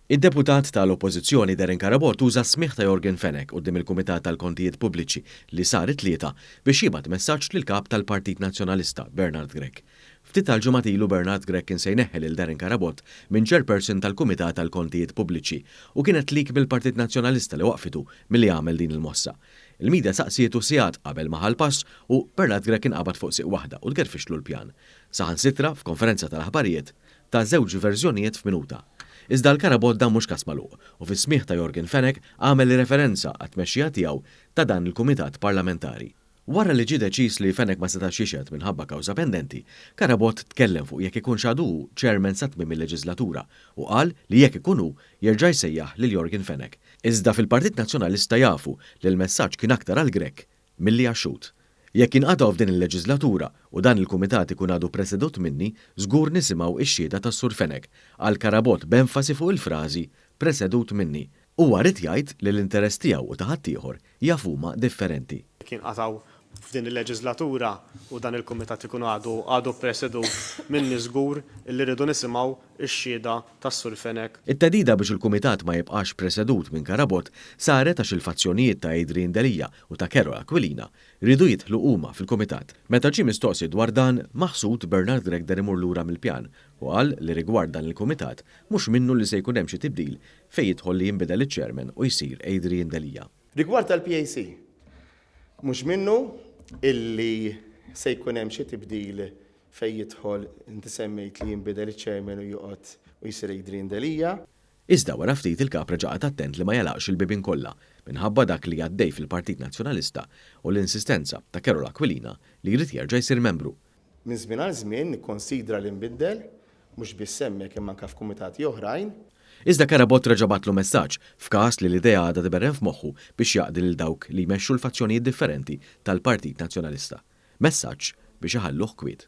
Id-deputat tal-Oppożizzjoni Darren Karabot uża smigħ ta' Jorgen Fenek quddiem il-Kumitat tal-Kontijiet Pubbliċi li sar it-tlieta biex jibgħat messaġġ lill-kap tal-Partit Nazzjonalista Bernard Grech. Ftit tal-ġimgħat ilu Bernard Grech kien se jneħħel lil Darren Karabot minn chairperson tal-Kumitat tal-Kontijiet Pubbliċi u kienet lik bil-Partit Nazzjonalista li waqfitu milli jagħmel din il-mossa. Il-midja saqsietu sigħat qabel ma ħall-pass u Bernard Grech inqabad fuq siq waħda u tgerfixlu l-pjan. Saħansitra f'konferenza tal-aħbarijiet ta' żewġ verżjonijiet f'minuta. Iżda l-Karabot dan mhux każ magħluq u fis-smigħ ta' Jorgen Fenek għamel referenza għat-tmexxija tiegħu ta' dan il-Kumitat Parlamentari. Wara li ġie deċiż li Fenek ma setax jixed minħabba kawża pendenti, Karabot tkellem fuq jekk ikun xadu chairman sa tmiem il-leġislatura u qal li jekk ikun hu jerġa' jsejjaħ lil Jorgen Fenek. Iżda fil-Partit Nazzjonalista jafu li l-messaġġ kien aktar għal Grech milli għaxxut. Jekk inqatgħu f'din il-leġislatura u dan il-kumitat ikun għadu presedut minni, żgur nisimgħu x-xhieda tas-Sur Fenek għal Karabot b'enfasi fuq il-frażi presedut minni. Huwa rrid jgħid li l-interess tiegħu u ta' ħaddieħor jafuma differenti. Kien qataw f'din il-leġislatura u dan il-kumitat ikun għadu presedut minni żgur illi rridu nisimgħu x-xhieda tas-Sur Fenek. It-tedida biex il-kumitat ma jibqax presedut minn Karabot saret għax il-fazzjonijiet ta' Adrian Delija u ta' Carol Aquilina rridu jidħlu huma fil-kumitat. Meta ġie mistoqsi dwar dan, maħsud Bernard Grech dar imur lura mill-pjan u qal li rigward dan il-kumitat mhux minnu li se jkun hemm xi tibdil fejn jidħol li jinbidel iċ-chairman u jsir Adrian Delija. Rigward tal-PAC, mhux minnu illi se jkun hemm xi tibdil fejn jidħol inti semmejt li jinbidel iċ-chairman u joqgħod u jsir Adrian Delija. Iżda wara ftit il-kap reġaqat attent li ma jalaqx il-bibin kollha minħabba dak li għaddej fil-Partit Nazzjonalista u l-insistenza ta' Carol Aquilina li jrid jerġa' jsir membru. Minn żmien għal żmien nikkonsidra li nbiddel mhux biss hemmhekk imma anke f'kumitati oħrajn. Iżda Karabot reġabatlu messaġġ f'każ li l-idea għadha tiberren f'moħħu biex jaqdi lil dawk li jmexxu l-fazzjonijiet differenti tal-Partit Nazzjonalista. Messaġġ biex iħalluh kwiet.